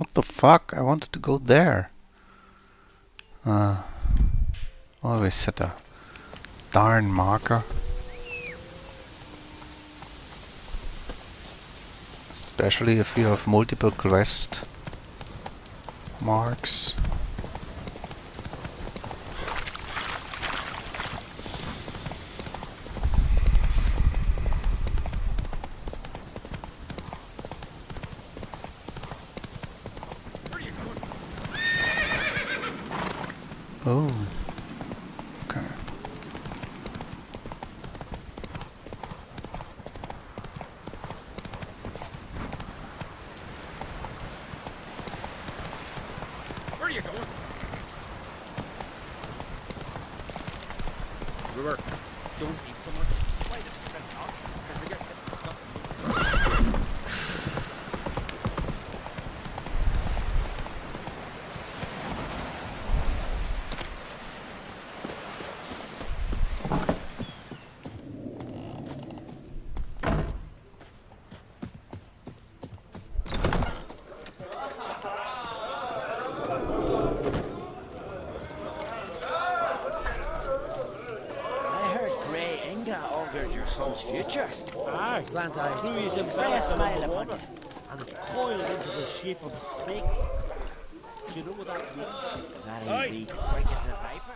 What the fuck? I wanted to go there. Always set a darn marker. Especially if you have multiple quest marks. Oh, okay. Where are you going? River, don't eat so much. Why the spit out? Can we get your son's future. Aye, Plant eyes. through his Pray a enveloped smile in upon water you. and coiled into the shape of a snake. Do you know what that means? That'll be quick as a viper.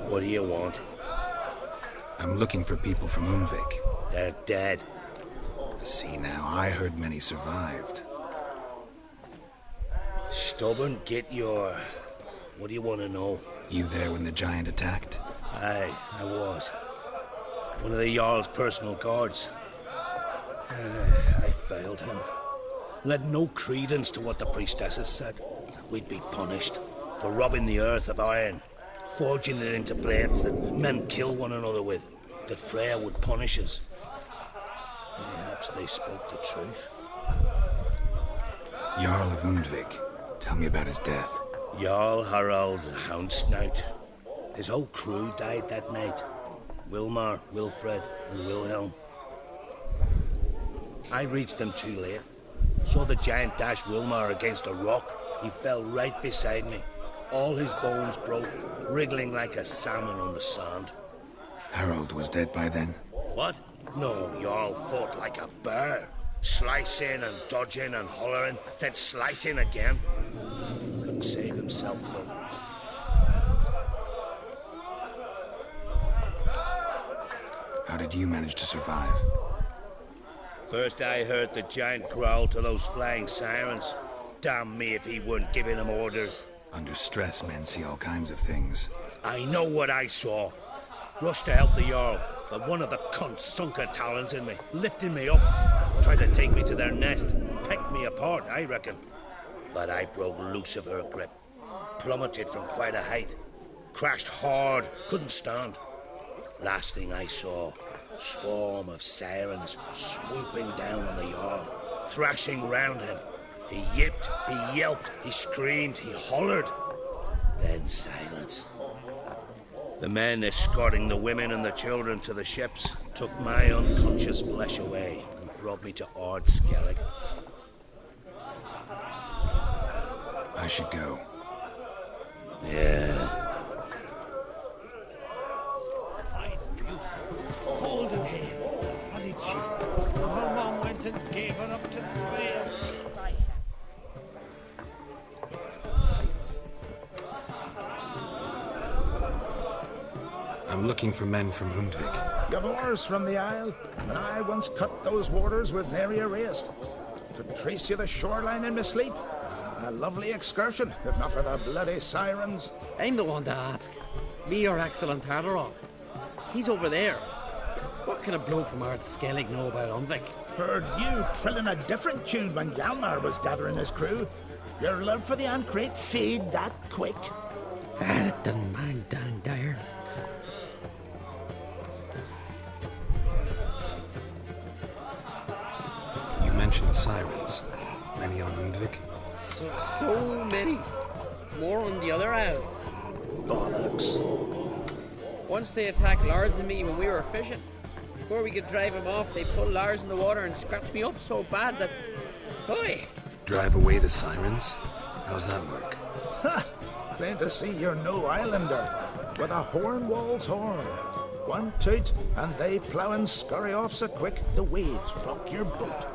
What do you want? I'm looking for people from Undvik. They're dead. See now, I heard many survived. Stubborn, get your... What do you want to know? You there when the giant attacked? Aye, I was. One of the Jarl's personal guards. I failed him. Led no credence to what the priestesses said. We'd be punished for robbing the earth of iron, forging it into blades that men kill one another with, that Freya would punish us. Perhaps they spoke the truth. Jarl of Undvik. Tell me about his death. Jarl Harald Houndsnout. His whole crew died that night. Wilmar, Wilfred, and Wilhelm. I reached them too late. Saw the giant dash Wilmar against a rock. He fell right beside me. All his bones broke, wriggling like a salmon on the sand. Harold was dead by then? What? No, Jarl fought like a bear. Slicing and dodging and hollering, then slicing again. Couldn't save himself, though. How did you manage to survive? First I heard the giant growl to those flying sirens. Damn me if he weren't giving them orders. Under stress, men see all kinds of things. I know what I saw. Rushed to help the Jarl, but one of the cunts sunk her talons in me, lifting me up. Tried to take me to their nest. Pecked me apart, I reckon. But I broke loose of her grip. Plummeted from quite a height. Crashed hard, couldn't stand. Last thing I saw, swarm of sirens swooping down on the Jarl, thrashing round him. He yipped, he yelped, he screamed, he hollered. Then silence. The men escorting the women and the children to the ships took my unconscious flesh away and brought me to Ard Skellig. I should go. Yeah. Fine, beautiful, golden hair, a ruddy cheek. Her mom went and gave her up to Freya. I'm looking for men from Undvik. Gavors from the Isle, and I once cut those waters with nary a waste. Could trace you the shoreline in my sleep. A lovely excursion, if not for the bloody sirens. I'm the one to ask. Me or Axel and Tardarov. He's over there. What can a bloke from Ard Skellig know about Undvik? Heard you trilling a different tune when Hjalmar was gathering his crew. Your love for the Ancrate fade that quick. That doesn't mind dang dire. You mentioned sirens. Many on Undvik? So many. More on the other as. Bollocks. Once they attacked Lars and me when we were fishing. Before we could drive them off, they pulled Lars in the water and scratched me up so bad that Oi! Drive away the sirens? How's that work? Ha! Plain to see you're no islander. With a horn wall's horn. One toot, and they plough and scurry off so quick the waves rock your boat.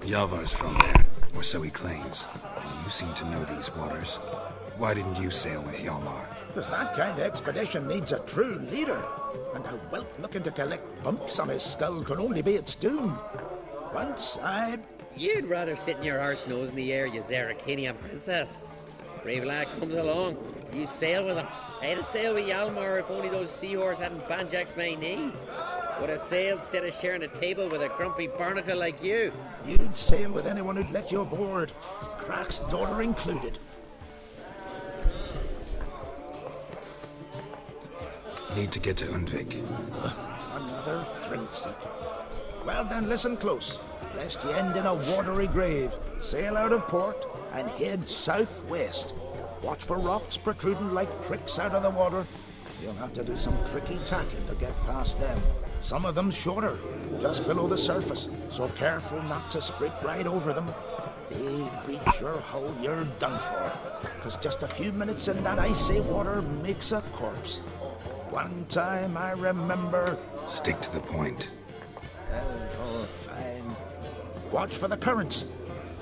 Yavar's from there, or so he claims. And you seem to know these waters. Why didn't you sail with Hjalmar? Because that kind of expedition needs a true leader. And a whelp looking to collect bumps on his skull could only be its doom. Once You'd rather sit in your arse nose in the air, you Zeracanian princess. Brave lad comes along, you sail with him. I'd have sailed with Hjalmar if only those seahorse hadn't banjaxed my knee. Would have sailed instead of sharing a table with a grumpy barnacle like you. You'd sail with anyone who'd let you aboard. Crack's daughter included. Need to get to Undvik. Another thrill seeker. Well then, listen close, lest you end in a watery grave. Sail out of port and head southwest. Watch for rocks protruding like pricks out of the water. You'll have to do some tricky tacking to get past them. Some of them shorter, just below the surface, so careful not to scrape right over them. They breach your hull, you're done for. 'Cause just a few minutes in that icy water makes a corpse. One time I remember... Stick to the point. Oh, fine. Watch for the currents,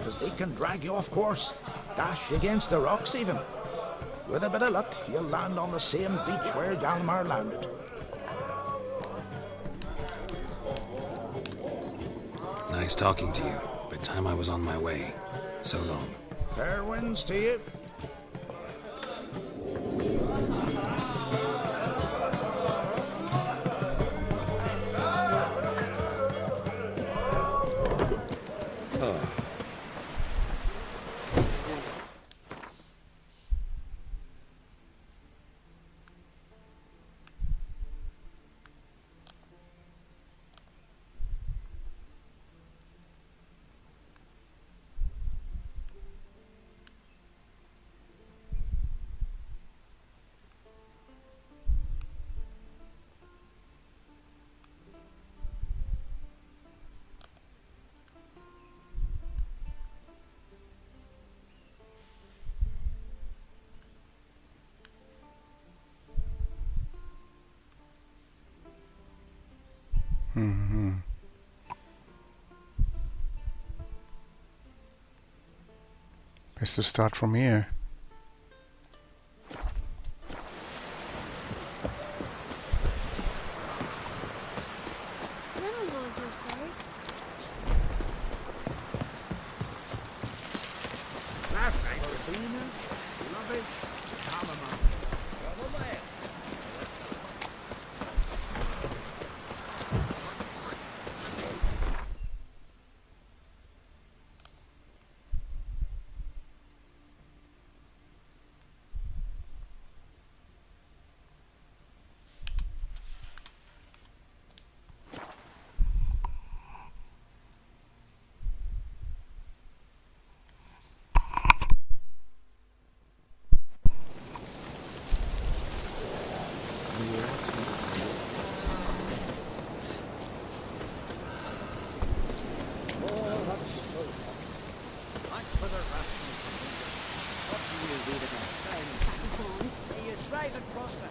'cause they can drag you off course. Dash against the rocks even. With a bit of luck, you'll land on the same beach where Hjalmar landed. Nice talking to you, but time I was on my way. So long. Fair winds to you. Best to start from here. Then we won't go, sir. Last night, Rosina, lovely, Palomar. Double man. Thanks for the rascals. What do you read about silent? May you drive and prosper.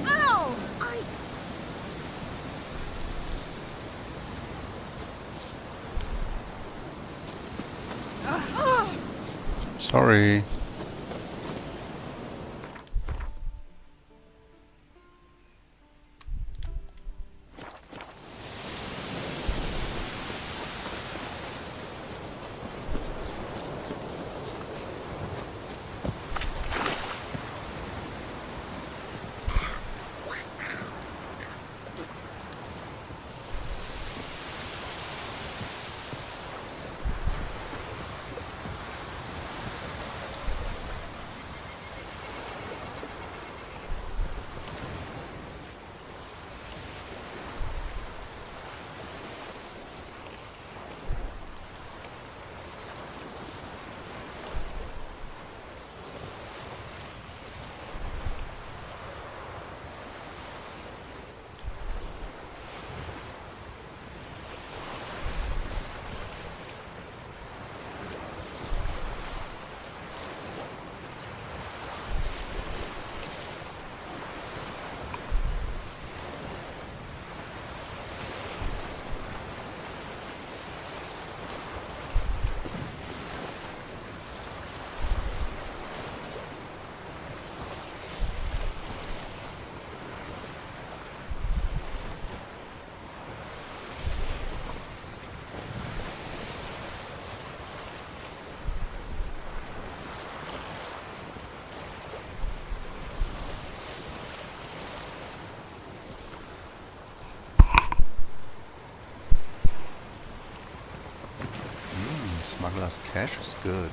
Ow! Sorry. Smuggler's cash is good.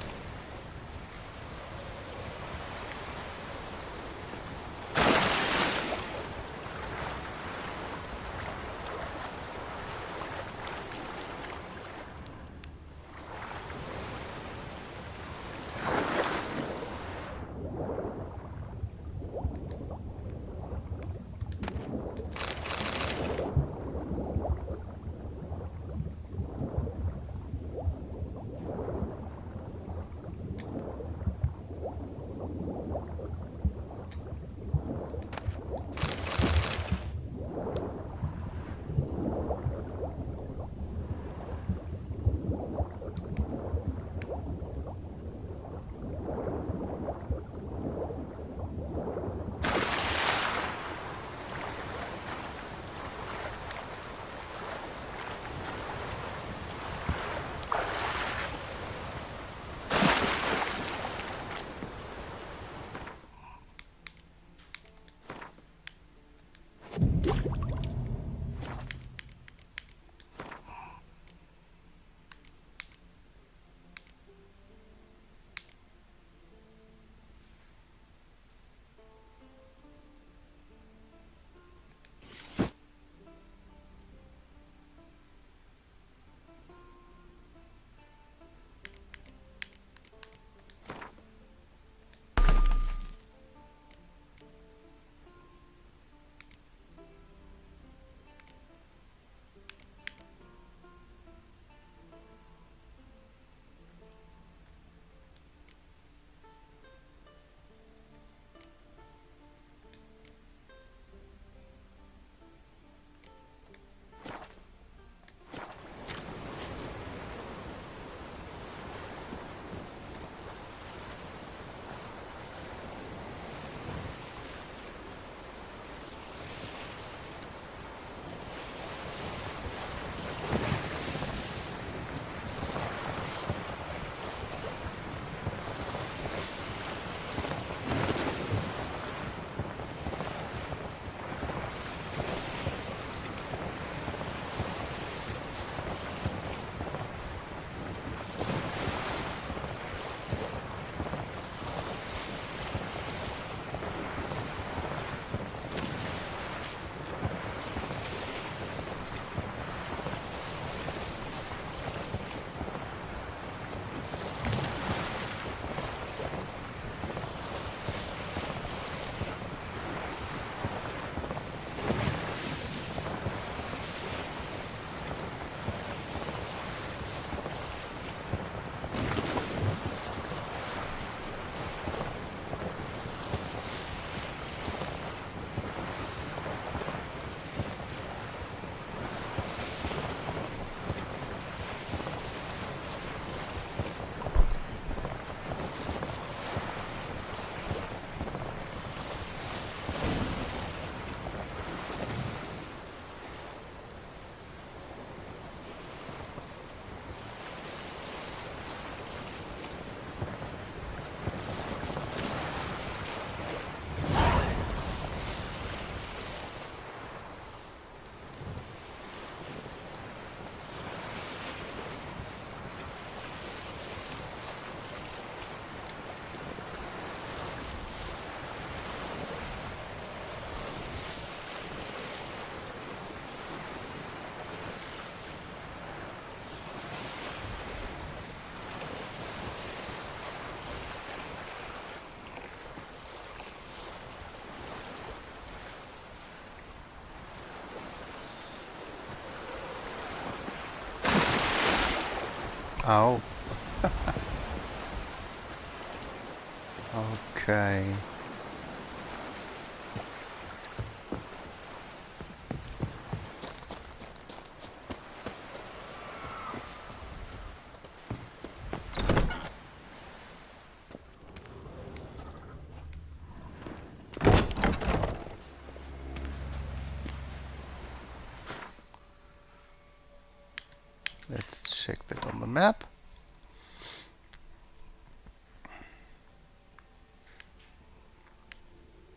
Ow. Okay. Let's check that on the map.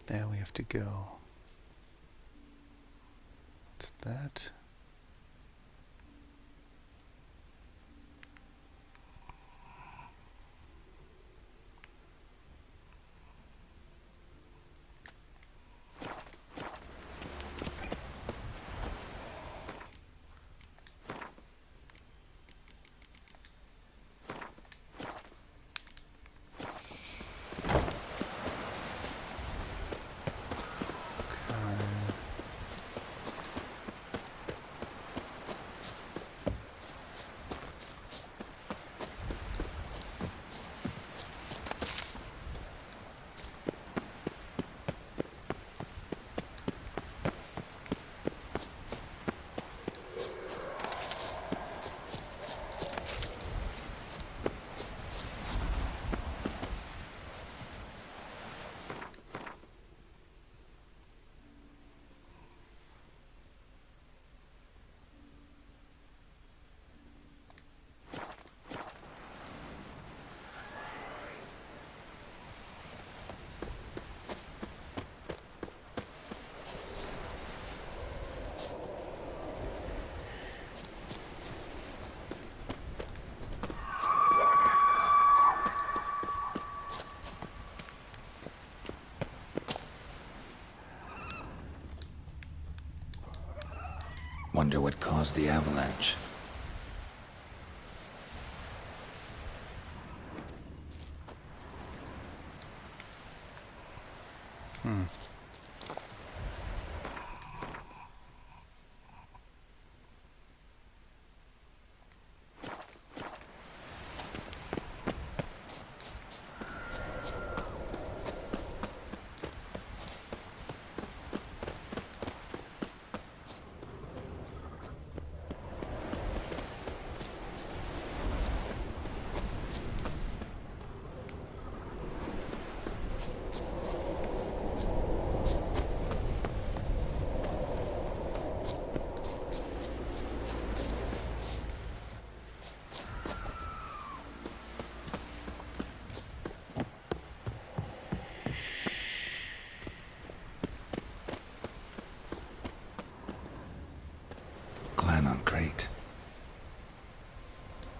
There we have to go. What's that? Wonder what caused the avalanche.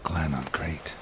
Clan on Crate.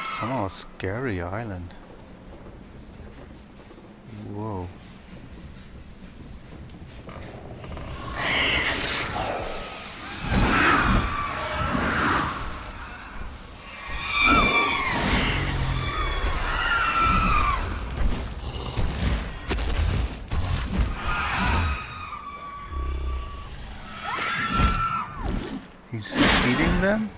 Somehow a scary island. Whoa. He's feeding them?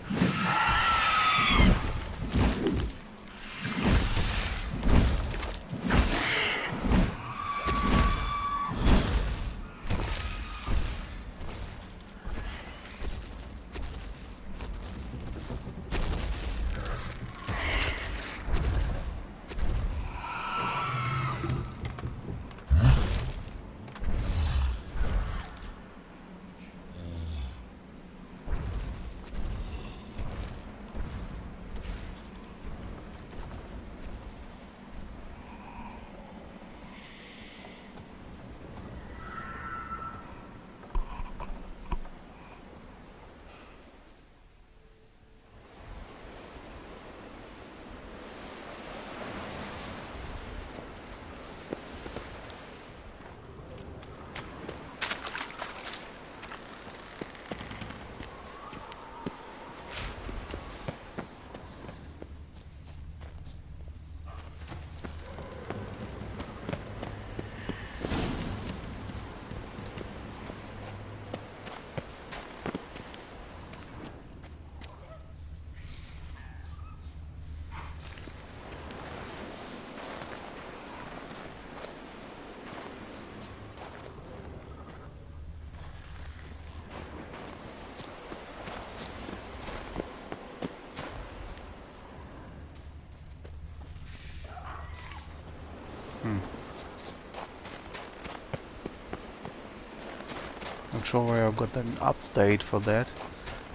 Not sure where I got an update for that.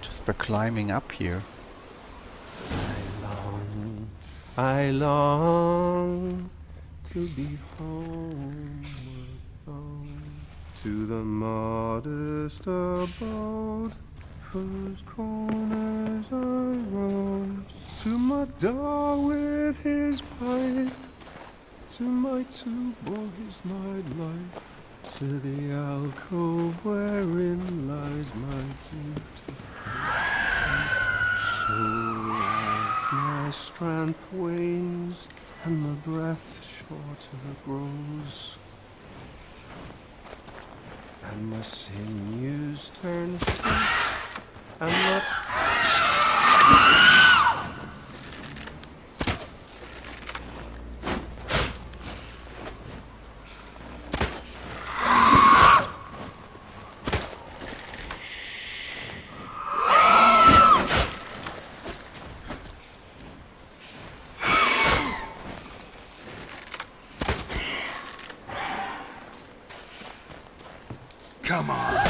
Just by climbing up here. I long to be home to the modest abode whose corners I roam, to my dog with his pipe, to my two boys' nightlife, to the alcove wherein lies my beautiful. So as my strength wanes and my breath shorter grows, and my sinews turn faint, and my Come on.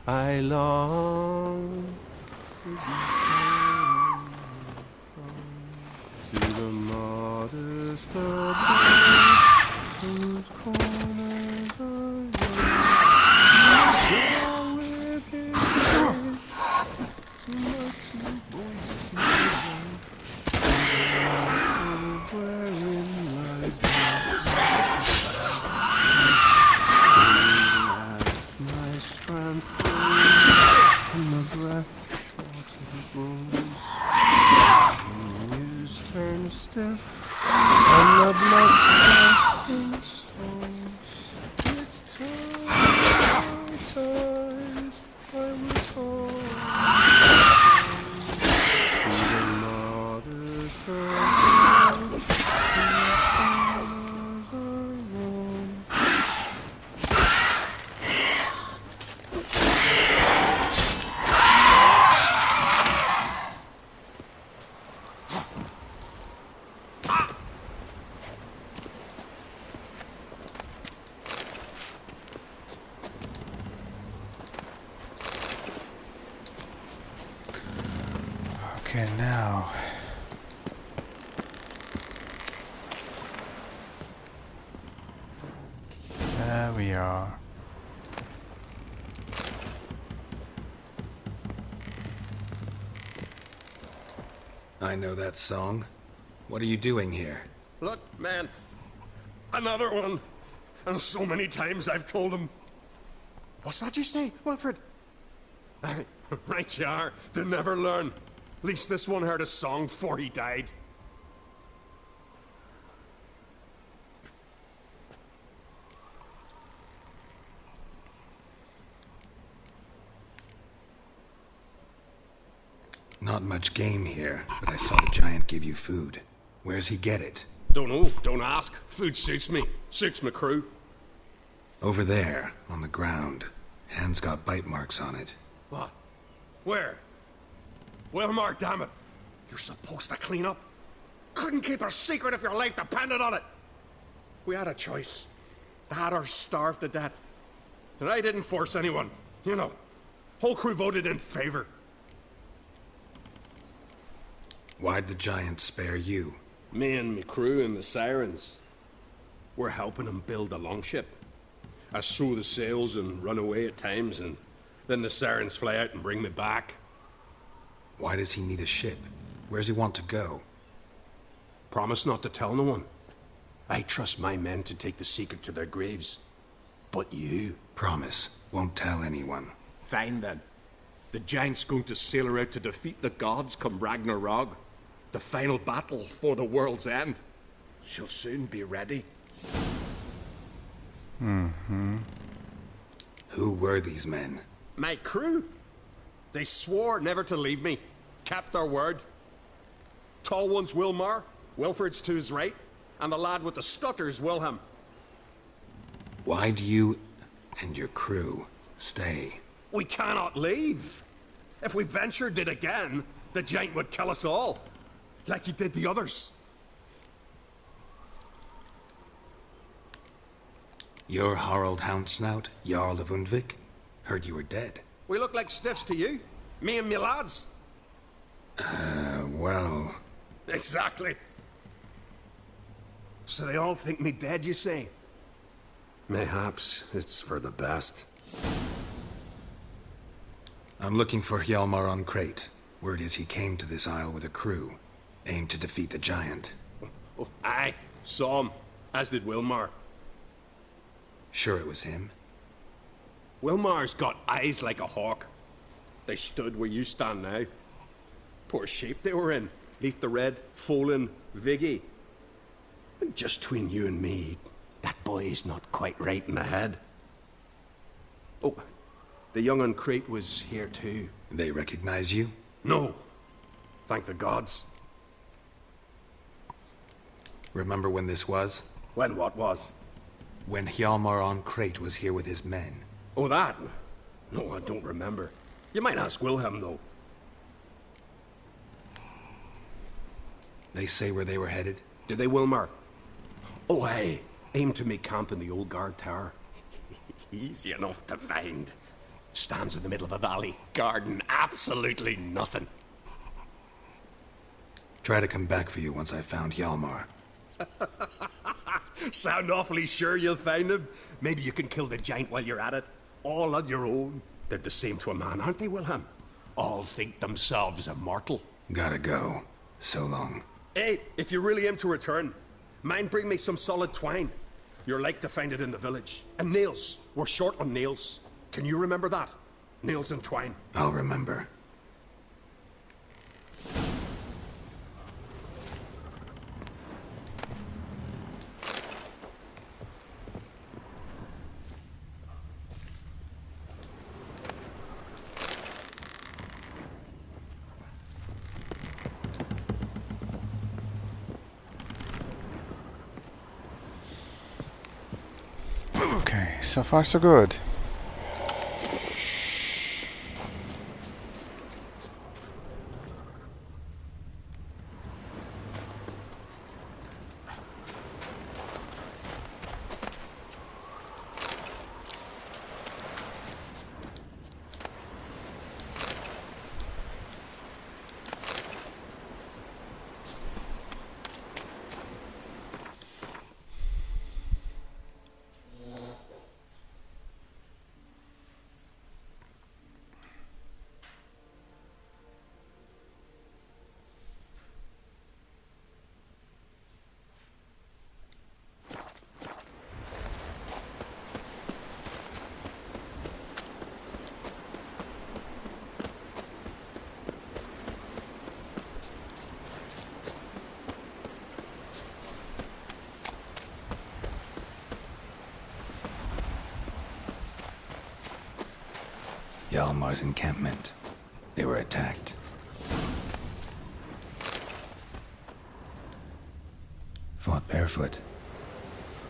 I long to be close to the modest abode whose corners are young. With his faith to my two voices wherein lies my strength. And the breath short of the grows, sinews turn stiff, and the blood coursing souls. It's time, I return to the modest earth, whose corners are warm. Okay, now. There we are. I know that song. What are you doing here? Look, man. Another one. And so many times I've told him. What's that you say, Wilfred? Right you are. They never learn. At least this one heard a song before he died. Not much game here, but I saw the giant give you food. Where's he get it? Don't know, don't ask. Food suits me. Suits my crew. Over there, on the ground. Hand's got bite marks on it. What? Where? Well, Mark, damn it. You're supposed to clean up. Couldn't keep a secret if your life depended on it. We had a choice. Dad or starve to death. And I didn't force anyone. You know, whole crew voted in favor. Why'd the giant spare you? Me and me crew and the sirens. We're helping him build a longship. I sew the sails and run away at times, and then the sirens fly out and bring me back. Why does he need a ship? Where's he want to go? Promise not to tell no one. I trust my men to take the secret to their graves. But you... Promise. Won't tell anyone. Fine then. The giant's going to sail her out to defeat the gods come Ragnarok. The final battle for the world's end. She'll soon be ready. Mm-hmm. Who were these men? My crew. They swore never to leave me. Kept their word. Tall one's Wilmar. Wilfred's to his right. And the lad with the stutter's Wilhelm. Why do you and your crew stay? We cannot leave. If we ventured it again, the giant would kill us all. Like he did the others. You're Harald Houndsnout, Jarl of Undvik? Heard you were dead. We look like stiffs to you. Me and me lads. Well... Exactly. So they all think me dead, you say? Mayhaps it's for the best. I'm looking for Hjalmar on Crate. Word is he came to this isle with a crew. Aimed to defeat the giant. Oh, aye. Saw him. As did Wilmar. Sure it was him? Wilmar's got eyes like a hawk. They stood where you stand now. Poor shape they were in. Leaf the Red, Folin, Viggy. And just between you and me, that boy's not quite right in the head. Oh, the young on Crate was here too. They recognize you? No. Thank the gods. Remember when this was? When what was? When Hjalmar on Crate was here with his men. Oh, that? No, I don't remember. You might ask Wilhelm, though. They say where they were headed? Did they, Wilmar? Oh, aye. Aim to make camp in the old guard tower. Easy enough to find. Stands in the middle of a valley. Garden, absolutely nothing. Try to come back for you once I've found Hjalmar. Sound awfully sure you'll find him? Maybe you can kill the giant while you're at it. All on your own. They're the same to a man, aren't they, Wilhelm? All think themselves immortal. Gotta go. So long. Hey, if you really aim to return, mind bring me some solid twine. You're like to find it in the village. And nails. We're short on nails. Can you remember that? Nails and twine. I'll remember. Okay, so far so good. Hjalmar's encampment. They were attacked. Fought barefoot.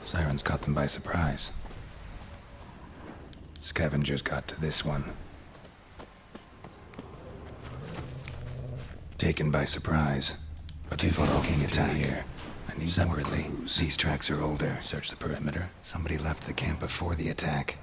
Sirens caught them by surprise. Scavengers got to this one. Taken by surprise. But they fought King attack here. I need separately. These tracks are older. Search the perimeter. Somebody left the camp before the attack.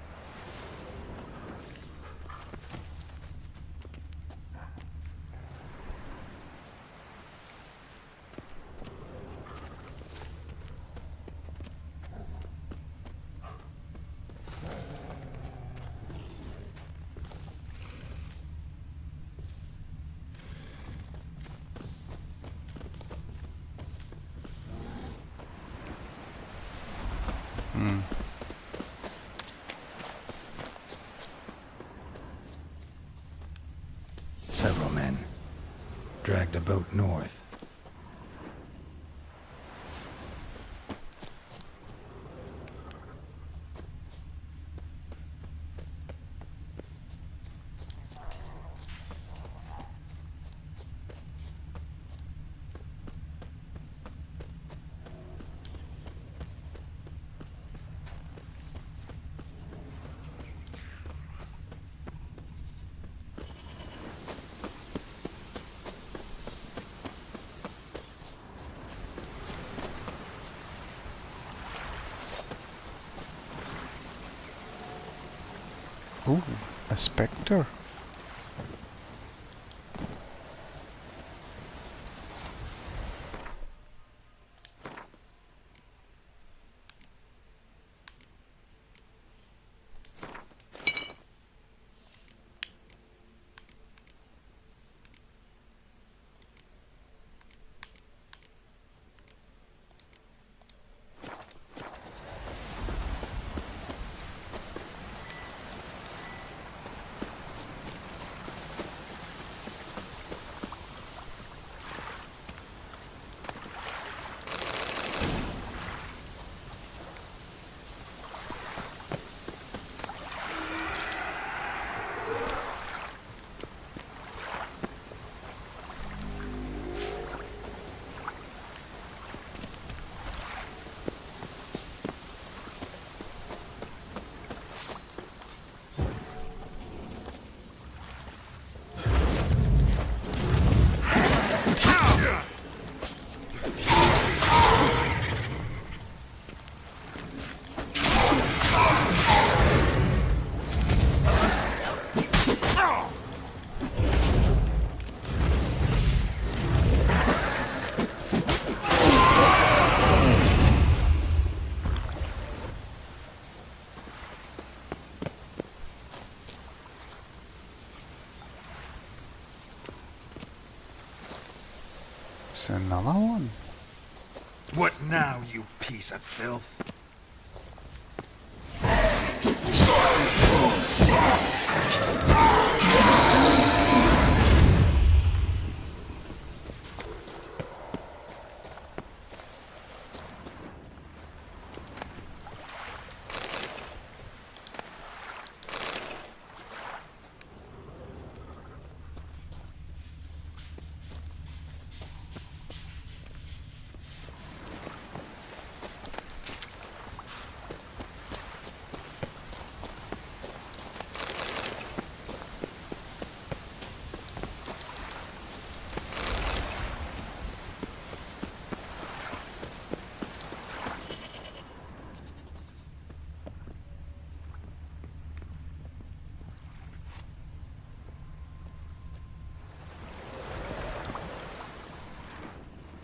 Several men dragged a boat north. Ooh, a spectre. Another one? What now, you piece of filth?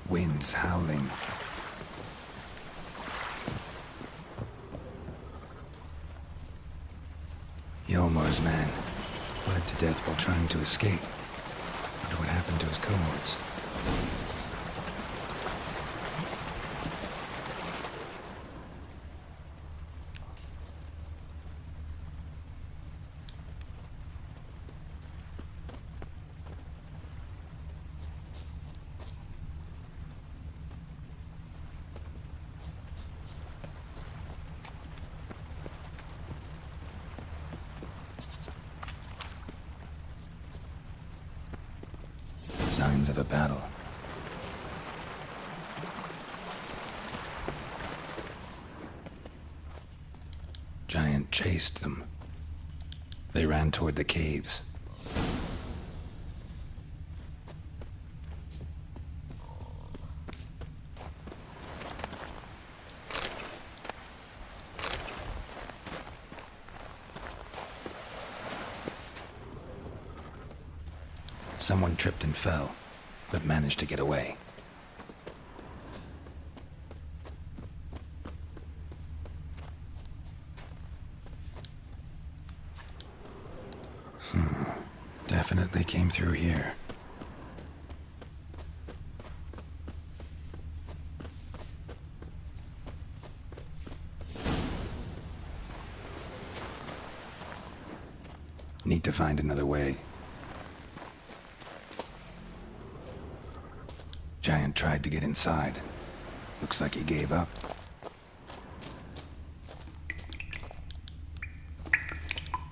Winds howling. Yolmar's man bled to death while trying to escape. Wonder what happened to his cohorts. Signs of a battle. Giant chased them. They ran toward the caves. Someone tripped and fell, but managed to get away. Definitely came through here. Need to find another way. Giant tried to get inside. Looks like he gave up.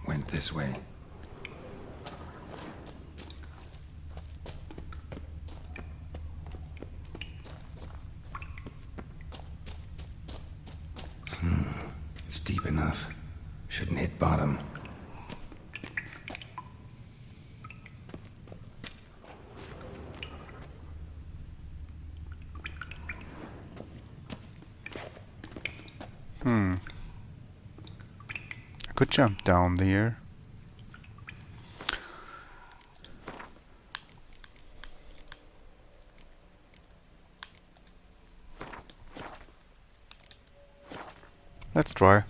Went this way. It's deep enough. Shouldn't hit bottom. I could jump down there. Let's try.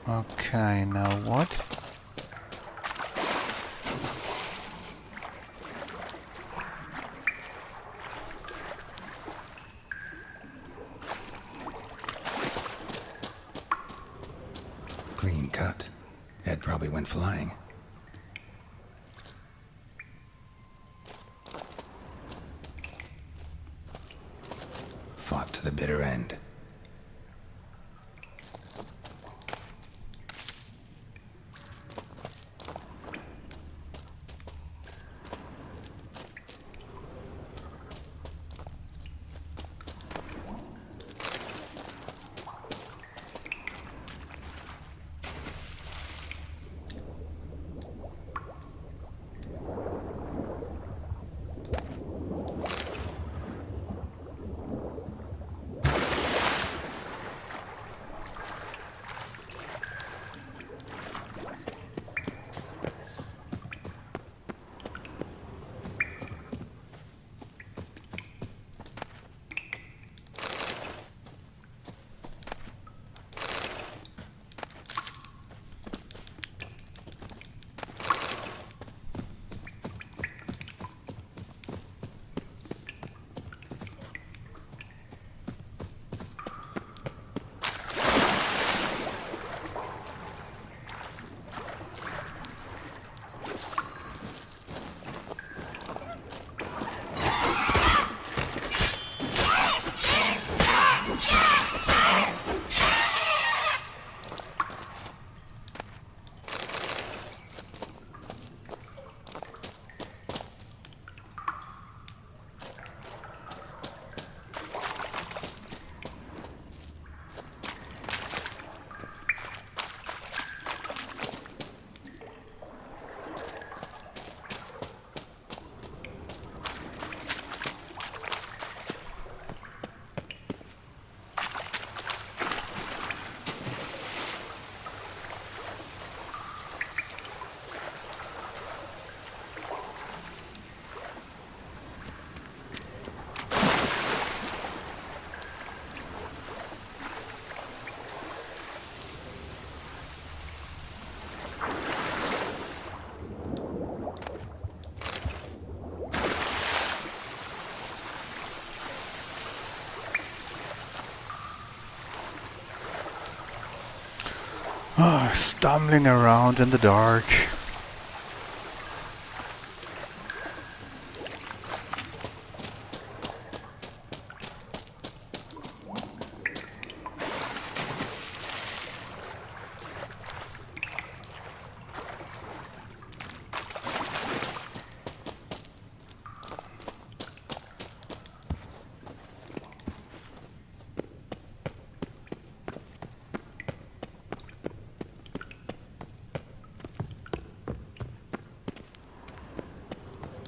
Okay, now what? Clean cut. Head probably went flying. Fought to the bitter end. Stumbling around in the dark.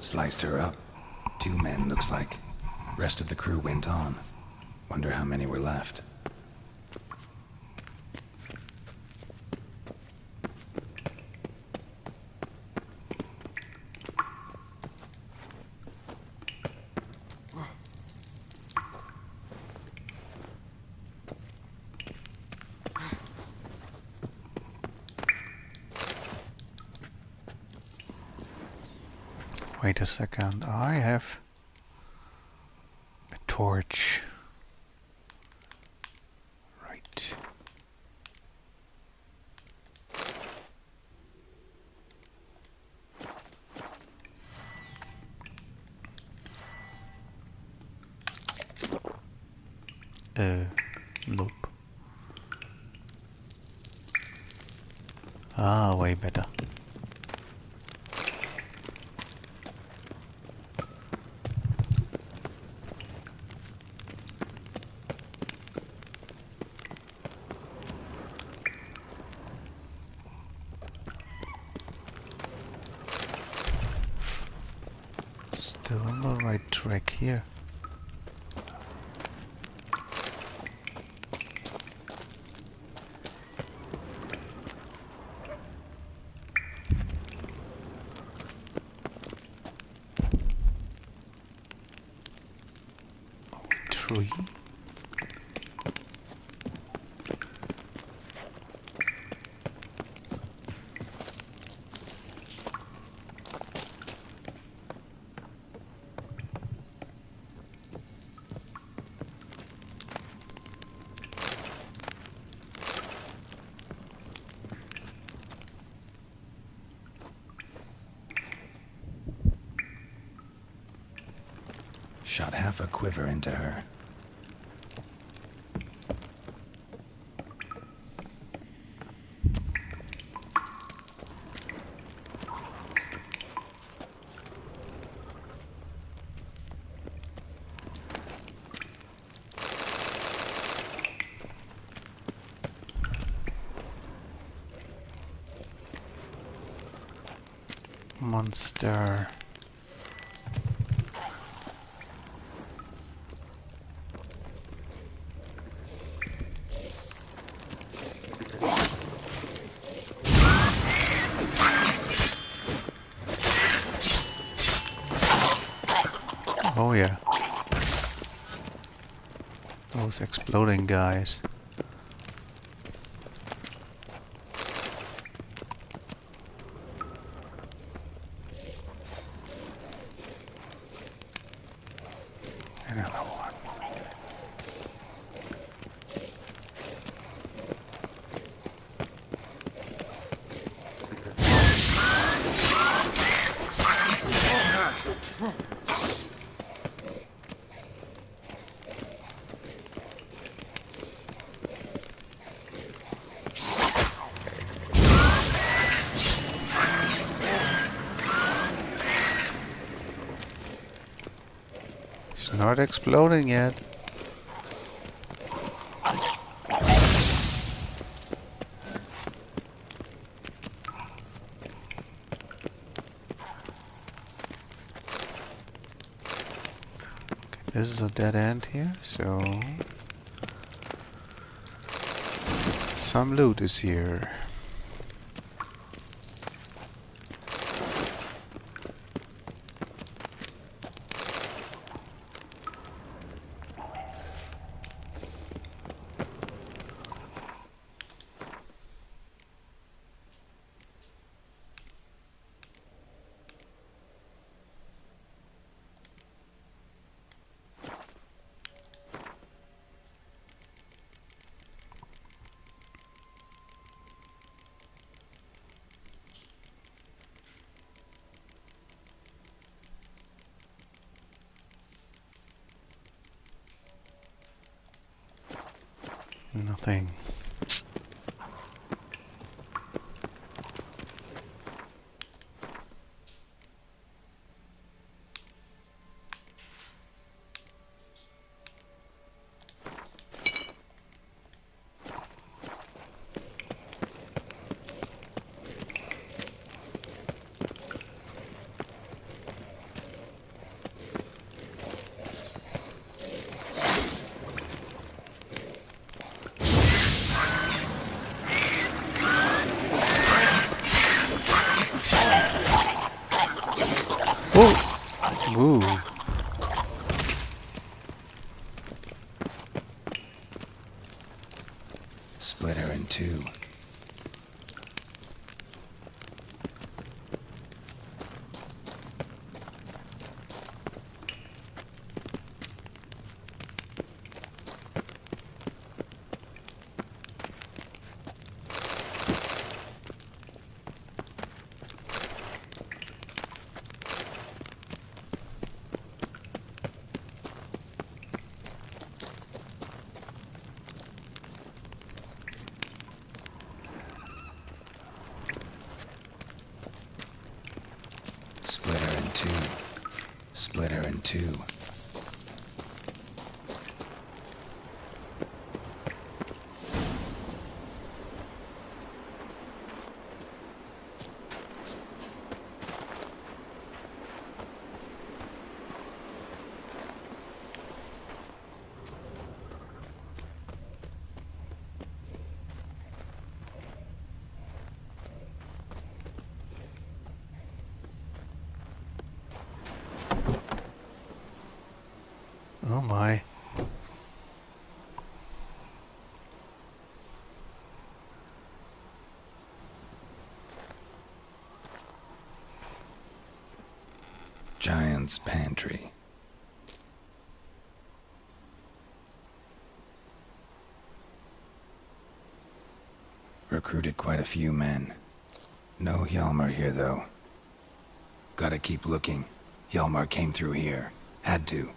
Sliced her up. 2 men, looks like. Rest of the crew went on. Wonder how many were left. Wait a second, I have a torch. Right. Nope. Ah, way better. Still on the right track here. Tree. Shot half a quiver into her. Monster. Oh yeah. Those exploding guys. Another one. It's not exploding yet. This is a dead end here, so some loot is here. Nothing. Ooh. Split her in two. Split her in two. Split her in two. Oh my. Giant's pantry. Recruited quite a few men. No Hjalmar here, though. Gotta keep looking. Hjalmar came through here. Had to.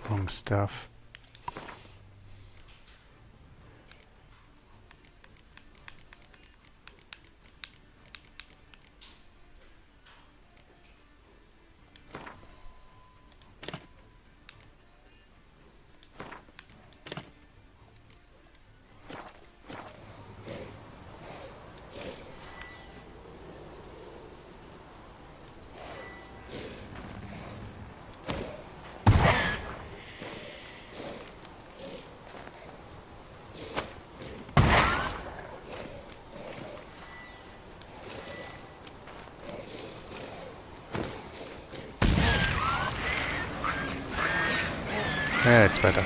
Wrong stuff. Yeah, it's better.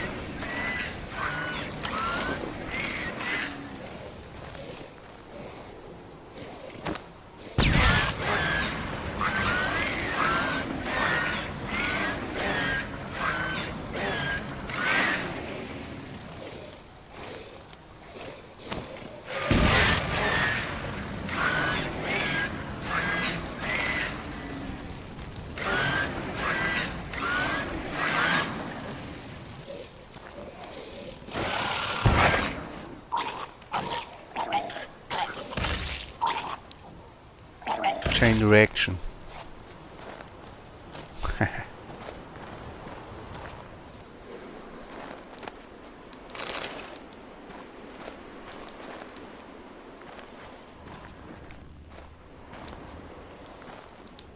chain reaction.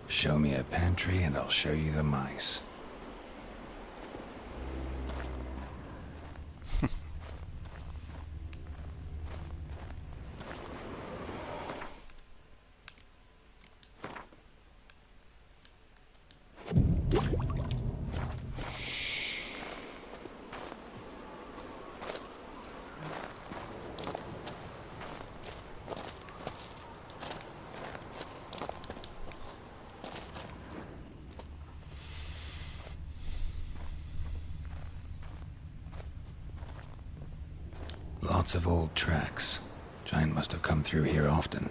Show me a pantry and I'll show you the mice. Lots of old tracks. Giant must have come through here often.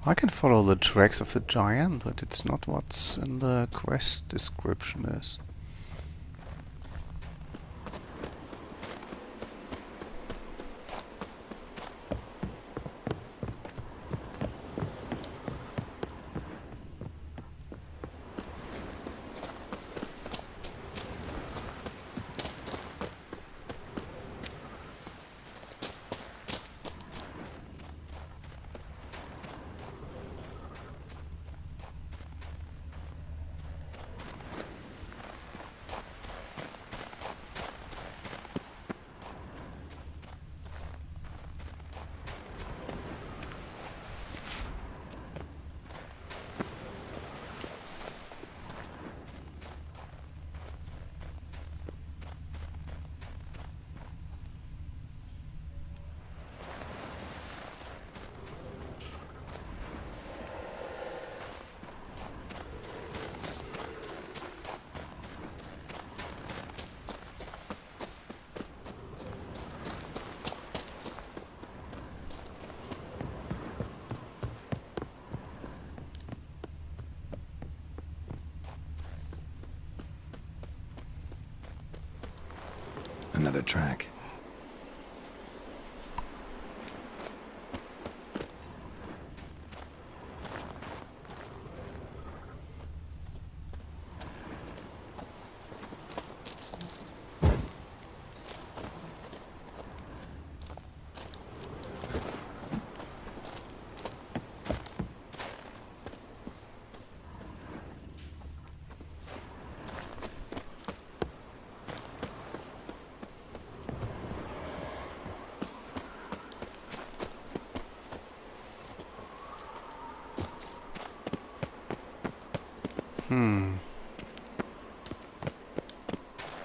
I can follow the tracks of the giant, but it's not what's in the quest description is. Another track.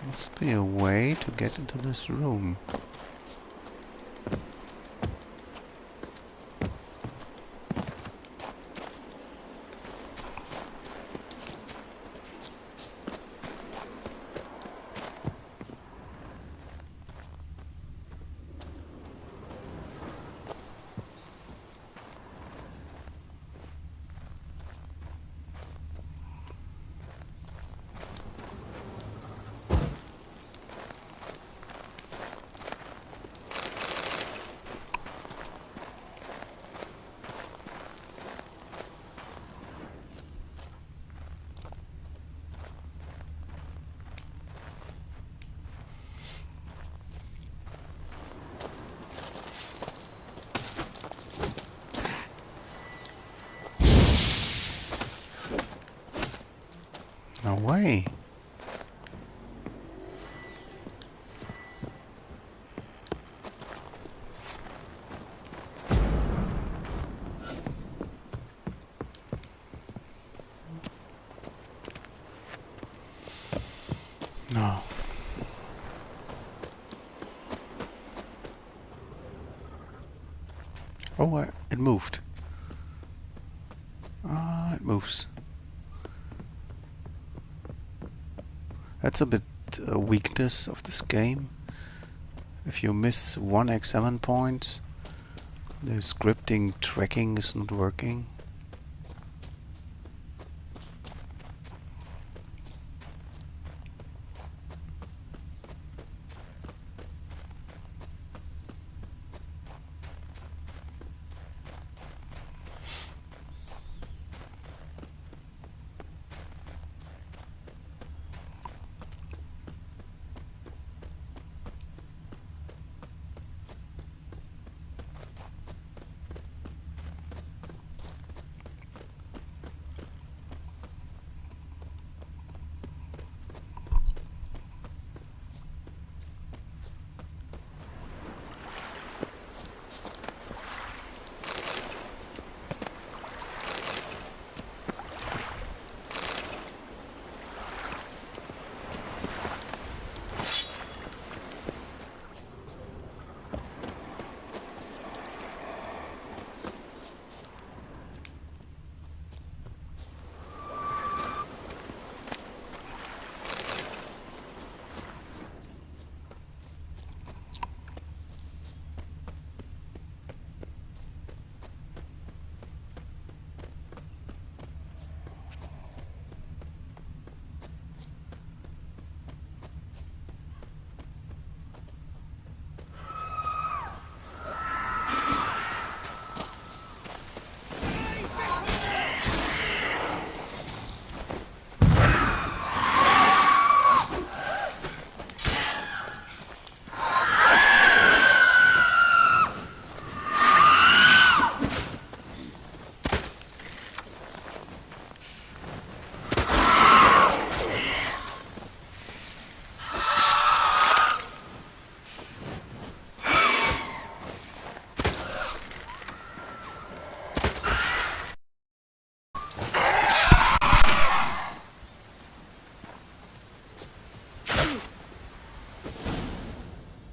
Must be a way to get into this room. way. No. Oh, it moved. Ah, it moves. That's a bit a weakness of this game. If you miss one examine point, the scripting tracking is not working.